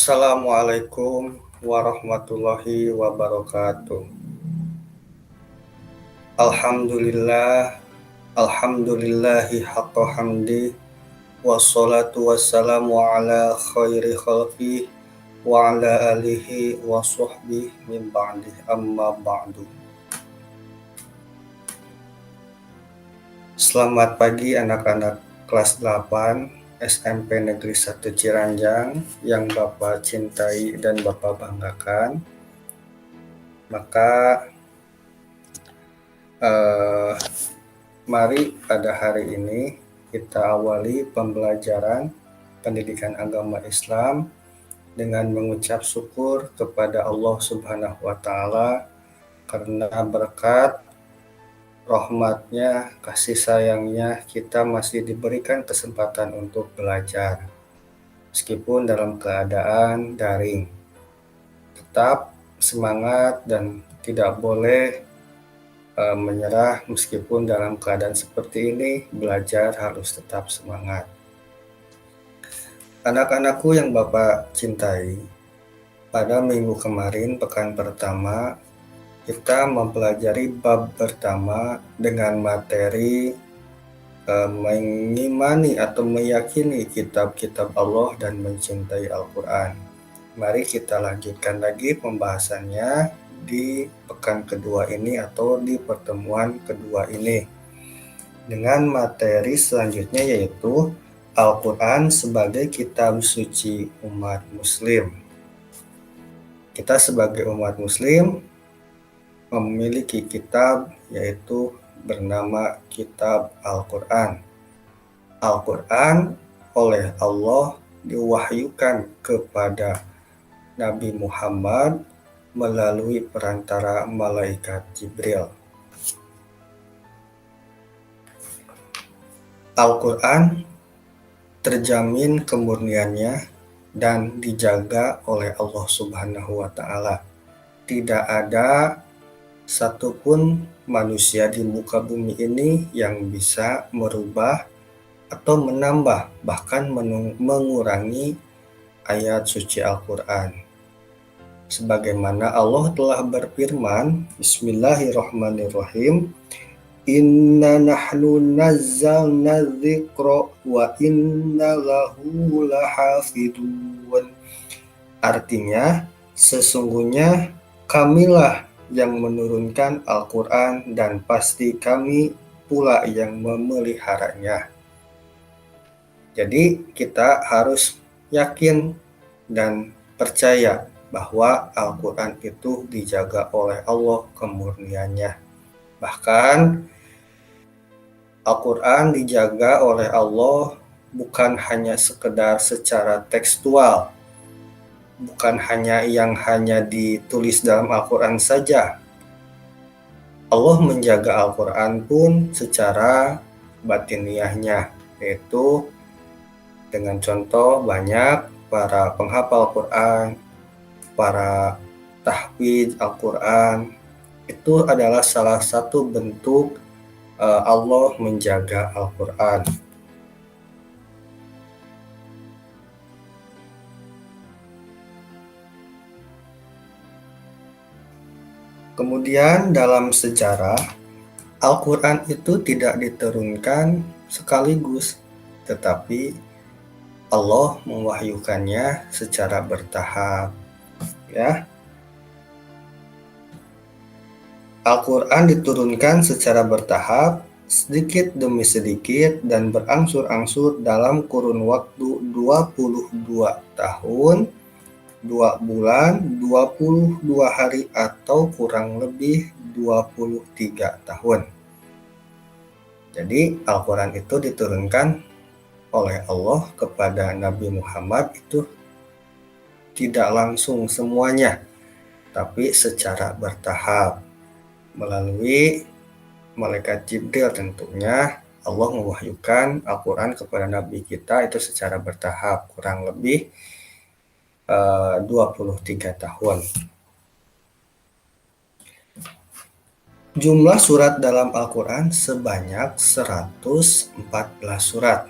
Assalamualaikum warahmatullahi wabarakatuh. Alhamdulillah, alhamdulillahi haqqa hamdi, wassalatu wassalamu ala khairi khalqi wa ala alihi wa sahbihi min ba'di amma ba'du. Selamat pagi anak-anak kelas 8 SMP Negeri 1 Ciranjang yang Bapak cintai dan Bapak banggakan. Maka mari pada hari ini kita awali pembelajaran pendidikan agama Islam dengan mengucap syukur kepada Allah Subhanahu wa Ta'ala karena berkat rahmatnya, kasih sayangnya, kita masih diberikan kesempatan untuk belajar meskipun dalam keadaan daring. Tetap semangat dan tidak boleh menyerah meskipun dalam keadaan seperti ini. Belajar harus tetap semangat. Anak-anakku yang Bapak cintai, pada minggu kemarin, pekan pertama, kita mempelajari bab pertama dengan materi mengimani atau meyakini kitab-kitab Allah dan mencintai Al-Quran. Mari kita lanjutkan lagi pembahasannya di pekan kedua ini atau di pertemuan kedua ini dengan materi selanjutnya, yaitu Al-Quran sebagai kitab suci umat muslim. Kita sebagai umat muslim memiliki kitab yaitu bernama kitab Al-Quran. Al-Quran oleh Allah diwahyukan kepada Nabi Muhammad melalui perantara malaikat Jibril. Al-Quran terjamin kemurniannya dan dijaga oleh Allah Subhanahu wa Ta'ala. Tidak ada satupun manusia di muka bumi ini yang bisa merubah atau menambah, bahkan mengurangi ayat suci Al-Quran. Sebagaimana Allah telah berfirman, Bismillahirrahmanirrahim, Inna nahnu nazzalna dzikra wa inna lahu lahafidun. Artinya, sesungguhnya kamilah yang menurunkan Al-Quran dan pasti kami pula yang memeliharanya. Jadi kita harus yakin dan percaya bahwa Al-Quran itu dijaga oleh Allah kemurniannya. Bahkan Al-Quran dijaga oleh Allah bukan hanya sekedar secara tekstual, bukan hanya yang hanya ditulis dalam Al-Quran saja. Allah menjaga Al-Quran pun secara batiniahnya, yaitu dengan contoh banyak para penghafal Quran, para tahfidz Al-Quran, itu adalah salah satu bentuk Allah menjaga Al-Quran. Kemudian dalam sejarah, Al-Quran itu tidak diturunkan sekaligus, tetapi Allah mewahyukannya secara bertahap. Ya, Al-Quran diturunkan secara bertahap, sedikit demi sedikit dan berangsur-angsur dalam kurun waktu 22 tahun, 2 bulan, 22 hari atau kurang lebih 23 tahun. Jadi Al-Quran itu diturunkan oleh Allah kepada Nabi Muhammad itu tidak langsung semuanya, tapi secara bertahap. Melalui malaikat Jibril tentunya Allah mewahyukan Al-Quran kepada Nabi kita itu secara bertahap, kurang lebih 23 tahun. Jumlah surat dalam Al-Quran sebanyak 114 surat.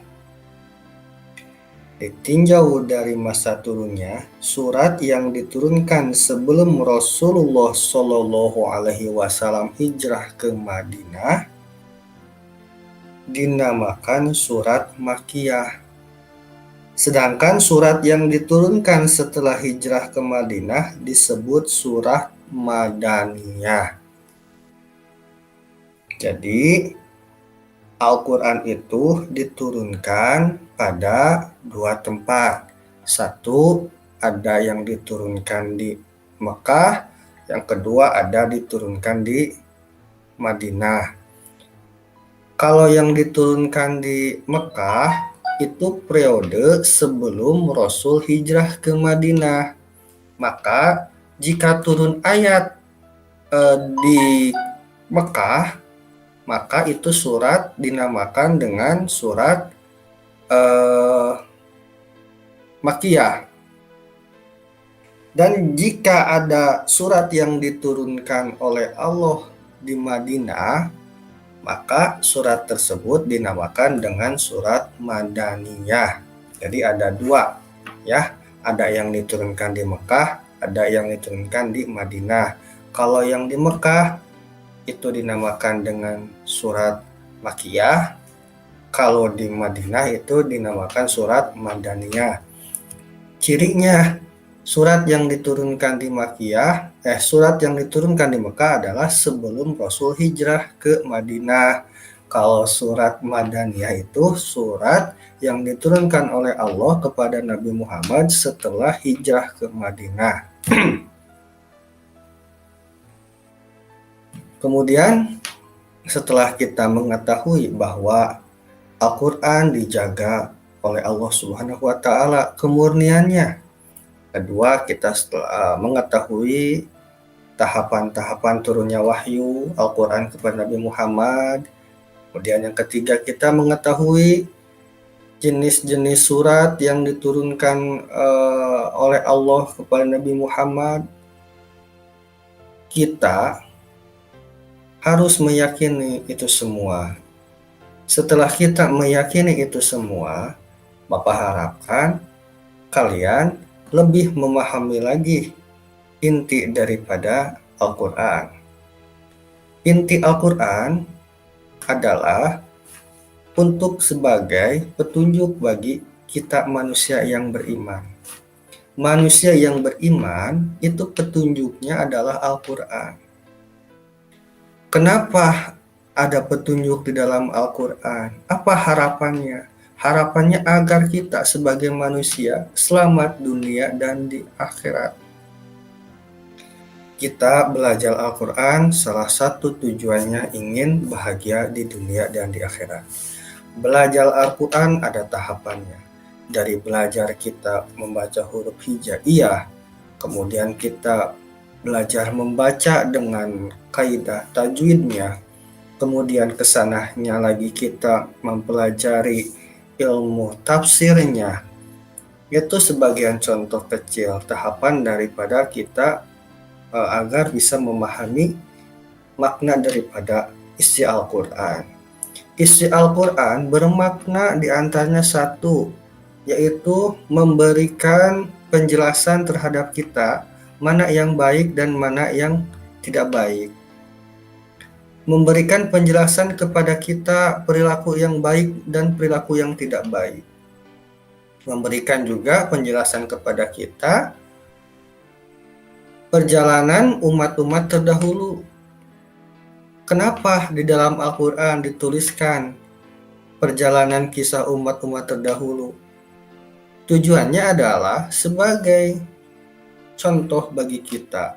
Ditinjau dari masa turunnya, surat yang diturunkan sebelum Rasulullah Shallallahu Alaihi Wasallam hijrah ke Madinah dinamakan surat Makkiyah. Sedangkan surat yang diturunkan setelah hijrah ke Madinah disebut surat Madaniyah. Jadi Al-Quran itu diturunkan pada dua tempat. Satu, ada yang diturunkan di Mekah, yang kedua ada diturunkan di Madinah. Kalau yang diturunkan di Mekah itu periode sebelum Rasul hijrah ke Madinah. Maka jika turun ayat di Mekah, maka itu surat dinamakan dengan surat Makkiyah. Dan jika ada surat yang diturunkan oleh Allah di Madinah, maka surat tersebut dinamakan dengan surat Madaniyah. Jadi ada dua, ya, ada yang diturunkan di Mekah, ada yang diturunkan di Madinah. Kalau yang di Mekah itu dinamakan dengan surat Makkiyah, kalau di Madinah itu dinamakan surat Madaniyah. Cirinya, surat yang diturunkan di surat yang diturunkan di Mekah adalah sebelum Rasul hijrah ke Madinah. Kalau surat Madaniyah itu surat yang diturunkan oleh Allah kepada Nabi Muhammad setelah hijrah ke Madinah. Kemudian setelah kita mengetahui bahwa Al-Quran dijaga oleh Allah Subhanahu wa Ta'ala kemurniannya. Kedua, kita setelah mengetahui tahapan-tahapan turunnya wahyu Al-Quran kepada Nabi Muhammad. Kemudian yang ketiga, kita mengetahui jenis-jenis surat yang diturunkan oleh Allah kepada Nabi Muhammad. Kita harus meyakini itu semua. Setelah kita meyakini itu semua, Bapak harapkan kalian lebih memahami lagi inti daripada Al-Quran. Inti Al-Quran adalah untuk sebagai petunjuk bagi kita manusia yang beriman. Manusia yang beriman itu petunjuknya adalah Al-Quran. Kenapa ada petunjuk di dalam Al-Quran? Apa harapannya? Harapannya agar kita sebagai manusia selamat dunia dan di akhirat. Kita belajar Al-Quran, salah satu tujuannya ingin bahagia di dunia dan di akhirat. Belajar Al-Quran ada tahapannya. Dari belajar kita membaca huruf hijaiyah, kemudian kita belajar membaca dengan kaidah tajwidnya, kemudian kesananya lagi kita mempelajari ilmu tafsirnya. Itu sebagian contoh kecil tahapan daripada kita agar bisa memahami makna daripada isi Al-Quran. Isi Al-Quran bermakna diantaranya satu, yaitu memberikan penjelasan terhadap kita mana yang baik dan mana yang tidak baik. Memberikan penjelasan kepada kita perilaku yang baik dan perilaku yang tidak baik. Memberikan juga penjelasan kepada kita perjalanan umat-umat terdahulu. Kenapa di dalam Al-Quran dituliskan perjalanan kisah umat-umat terdahulu? Tujuannya adalah sebagai contoh bagi kita.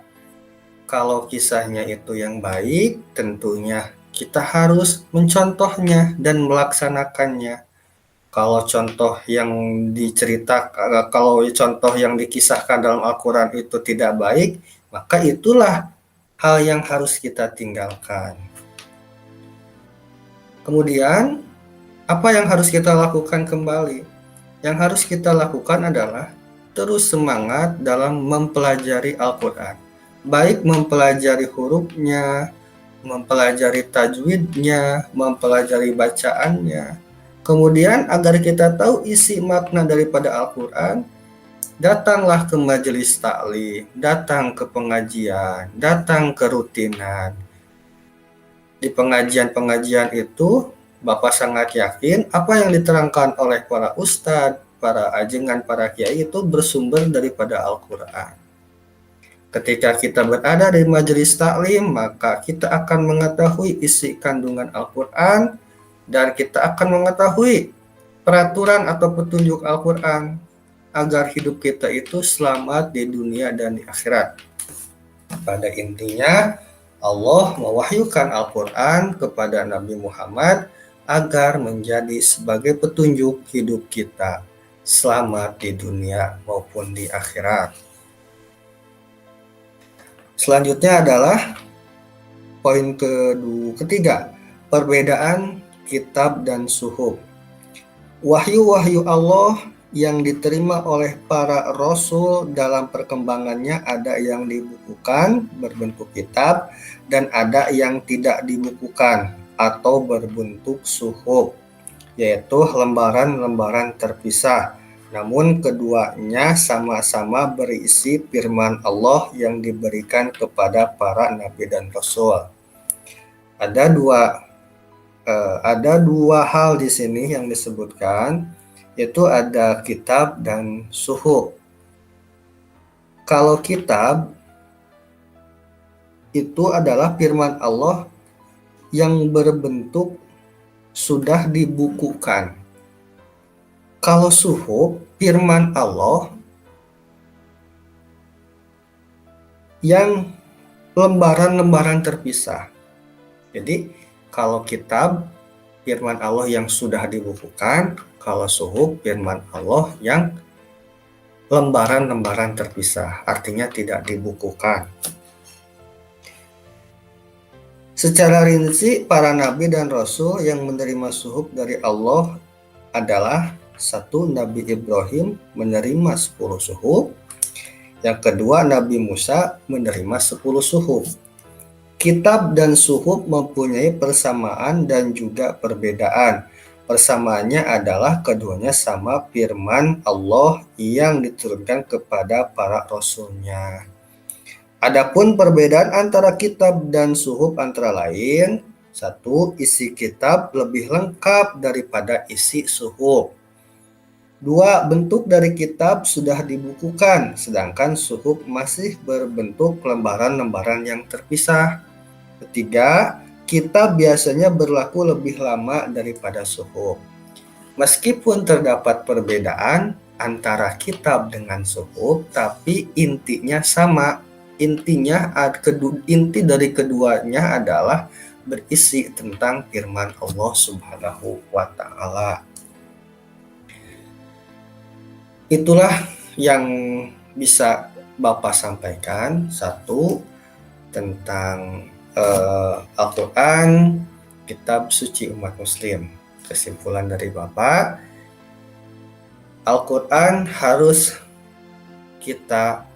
Kalau kisahnya itu yang baik, tentunya kita harus mencontohnya dan melaksanakannya. Kalau contoh yang diceritakan, kalau contoh yang dikisahkan dalam Al-Quran itu tidak baik, maka itulah hal yang harus kita tinggalkan. Kemudian, apa yang harus kita lakukan kembali? Yang harus kita lakukan adalah terus semangat dalam mempelajari Al-Quran. Baik mempelajari hurufnya, mempelajari tajwidnya, mempelajari bacaannya. Kemudian agar kita tahu isi makna daripada Al-Quran, datanglah ke majelis taklim, datang ke pengajian, datang ke rutinan. Di pengajian-pengajian itu, Bapak sangat yakin apa yang diterangkan oleh para ustadz, para ajengan, para kiai itu bersumber daripada Al-Quran. Ketika kita berada di majelis taklim, maka kita akan mengetahui isi kandungan Al-Quran dan kita akan mengetahui peraturan atau petunjuk Al-Quran agar hidup kita itu selamat di dunia dan di akhirat. Pada intinya, Allah mewahyukan Al-Quran kepada Nabi Muhammad agar menjadi sebagai petunjuk hidup kita selamat di dunia maupun di akhirat. Selanjutnya adalah poin ketiga, perbedaan kitab dan suhuf. Wahyu-wahyu Allah yang diterima oleh para rasul dalam perkembangannya ada yang dibukukan berbentuk kitab dan ada yang tidak dibukukan atau berbentuk suhuf, yaitu lembaran-lembaran terpisah. Namun keduanya sama-sama berisi firman Allah yang diberikan kepada para nabi dan rasul. Ada dua hal di sini yang disebutkan, yaitu ada kitab dan suhuf. Kalau kitab itu adalah firman Allah yang berbentuk sudah dibukukan. Kalau suhuf, firman Allah yang lembaran-lembaran terpisah. Jadi kalau kitab, firman Allah yang sudah dibukukan. Kalau suhuf, firman Allah yang lembaran-lembaran terpisah, artinya tidak dibukukan. Secara rinci, para nabi dan rasul yang menerima suhuf dari Allah adalah: satu, Nabi Ibrahim menerima 10 suhuf. Yang kedua, Nabi Musa menerima 10 suhuf. Kitab dan suhuf mempunyai persamaan dan juga perbedaan. Persamaannya adalah keduanya sama firman Allah yang diturunkan kepada para rasulnya. Adapun perbedaan antara kitab dan suhuf antara lain: satu, isi kitab lebih lengkap daripada isi suhuf. Dua, bentuk dari kitab sudah dibukukan, sedangkan suhuf masih berbentuk lembaran-lembaran yang terpisah. Ketiga, kitab biasanya berlaku lebih lama daripada suhuf. Meskipun terdapat perbedaan antara kitab dengan suhuf, tapi intinya sama. Inti dari keduanya adalah berisi tentang firman Allah Subhanahu wa Ta'ala. Itulah yang bisa Bapak sampaikan. Satu, tentang Al-Quran, kitab suci umat muslim. Kesimpulan dari Bapak, Al-Quran harus kita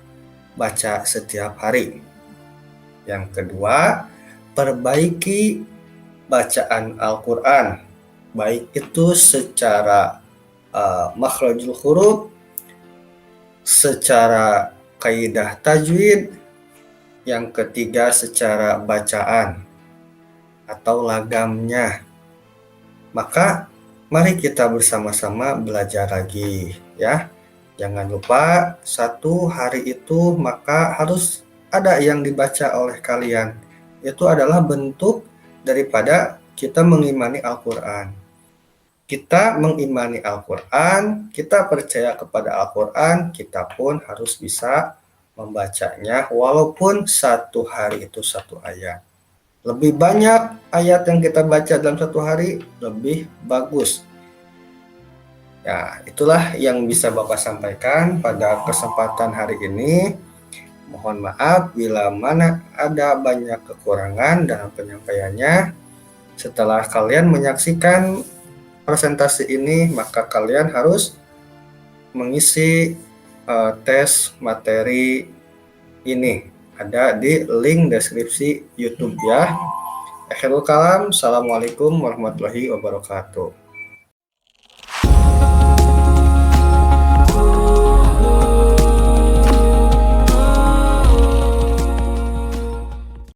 baca setiap hari. Yang kedua, perbaiki bacaan Al-Quran, baik itu secara makhrajul huruf, secara kaidah tajwid. Yang ketiga, secara bacaan atau lagamnya. Maka mari kita bersama-sama belajar lagi ya. Jangan lupa, satu hari itu maka harus ada yang dibaca oleh kalian. Itu adalah bentuk daripada kita mengimani Al-Quran. Kita mengimani Al-Quran, kita percaya kepada Al-Quran, kita pun harus bisa membacanya walaupun satu hari itu satu ayat. Lebih banyak ayat yang kita baca dalam satu hari, lebih bagus. Ya, itulah yang bisa Bapak sampaikan pada kesempatan hari ini. Mohon maaf bila mana ada banyak kekurangan dalam penyampaiannya. Setelah kalian menyaksikan presentasi ini, maka kalian harus mengisi tes materi ini. Ada di link deskripsi YouTube ya. Akhirul kalam, assalamualaikum warahmatullahi wabarakatuh.